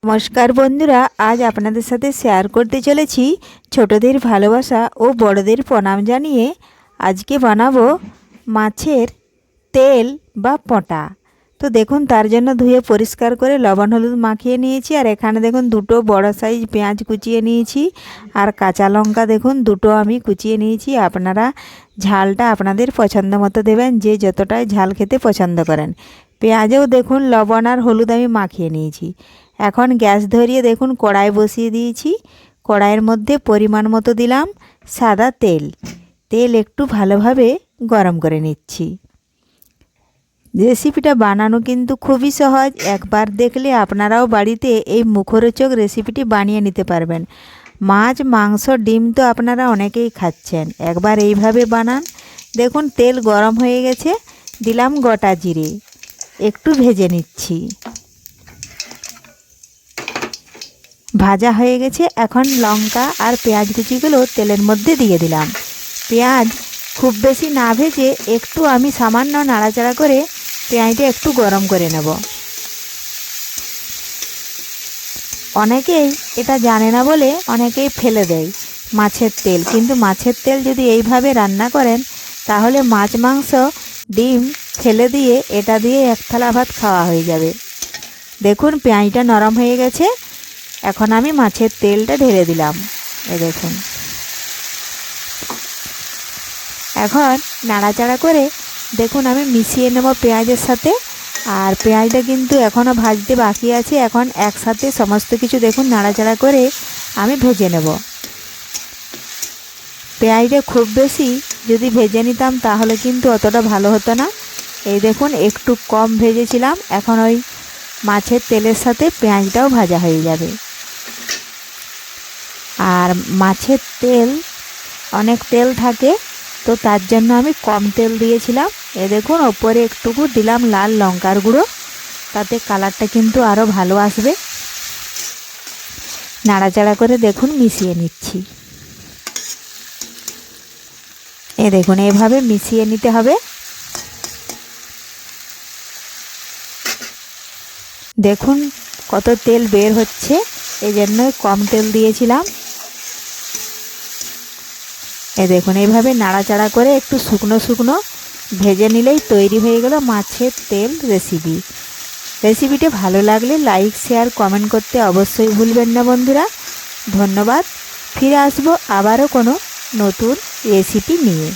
নমস্কার বন্ধুরা, আজ আপনাদের সাথে শেয়ার করতে চলেছি ছোটদের ভালোবাসা ও বড়দের প্রণাম জানিয়ে আজকে বানাবো মাছের তেল বা পোঁটা। তো দেখুন, তার জন্য ধুয়ে পরিষ্কার করে লবণ হলুদ মাখিয়ে নিয়েছি। আর এখানে দেখুন দুটো বড় সাইজ পেঁয়াজ কুচিয়ে নিয়েছি, আর কাঁচা লঙ্কা দেখুন দুটো আমি কুচিয়ে নিয়েছি। আপনারা ঝালটা আপনাদের পছন্দ মতো দেবেন, যে যতটাই ঝাল খেতে পছন্দ করেন। পেঁয়াজেও দেখুন লবণ আর হলুদ আমি মাখিয়ে নিয়েছি। এখন গ্যাস ধরিয়ে দেখুন কড়াই বসিয়ে দিয়েছি। কড়াইয়ের মধ্যে পরিমাণ মতো দিলাম সাদা তেল। তেল একটু ভালোভাবে গরম করে নিচ্ছি। রেসিপিটা বানানো কিন্তু খুবই সহজ। একবার দেখলে আপনারাও বাড়িতে এই মুখরোচক রেসিপিটি বানিয়ে নিতে পারবেন। মাছ, মাংস, ডিম তো আপনারা অনেকেই খাচ্ছেন, একবার এইভাবে বানান। দেখুন তেল গরম হয়ে গেছে, দিলাম গোটা জিরে, একটু ভেজে নিচ্ছি। ভাজা হয়ে গেছে, এখন লঙ্কা আর পেঁয়াজ কুচিগুলো তেলের মধ্যে দিয়ে দিলাম। পেঁয়াজ খুব বেশি না ভেজে একটু আমি সামান্য নাড়াচাড়া করে পেঁয়াজটা একটু গরম করে নেব। অনেকেই এটা জানে না বলে অনেকেই ফেলে দেয় মাছের তেল, কিন্তু মাছের তেল যদি এইভাবে রান্না করেন তাহলে মাছ, মাংস, ডিম ফেলে দিয়ে এটা দিয়ে এক থালা ভাত খাওয়া হয়ে যাবে। দেখুন পেঁয়াজটা নরম হয়ে গেছে, এখন আমি মাছের তেলটা ঢেলে দিলাম। দেখুন, এখন নাড়াচাড়া করে দেখুন আমি মিশিয়ে নেব পেঁয়াজের সাথে। আর পেঁয়াজটা কিন্তু এখনও ভাজতে বাকি আছে। এখন একসাথে সমস্ত কিছু দেখুন নাড়াচাড়া করে আমি ভেজে নেব। পেঁয়াজটা খুব বেশি যদি ভেজে নিতাম তাহলে কিন্তু অতটা ভালো হতো না। এই দেখুন একটু কম ভেজেছিলাম, এখন ওই মাছের তেলের সাথে পেঁয়াজটাও ভাজা হয়ে যাবে। আর মাছের তেল অনেক তেল থাকে, তো তার জন্য আমি কম তেল দিয়েছিলাম। দেখুন ওপরে একটুকু দিলাম লাল লঙ্কার গুঁড়ো, তাতে কালারটা কিন্তু আরও ভালো আসবে। নাড়াচাড়া করে দেখুন মিশিয়ে নিচ্ছি। দেখুন এভাবে মিশিয়ে নিতে হবে। দেখুন কত তেল বের হচ্ছে, এই জন্য কম তেল দিয়েছিলাম। দেখুন এইভাবে নাড়াচাড়া করে একটু শুকনো শুকনো ভেজে নিলেই তৈরি হয়ে গেল মাছের তেল রেসিপি। রেসিপিটা ভালো লাগলে লাইক, শেয়ার, কমেন্ট করতে অবশ্যই ভুলবেন না বন্ধুরা। ধন্যবাদ। ফিরে আসবো আবারও কোনো নতুন রেসিপি নিয়ে।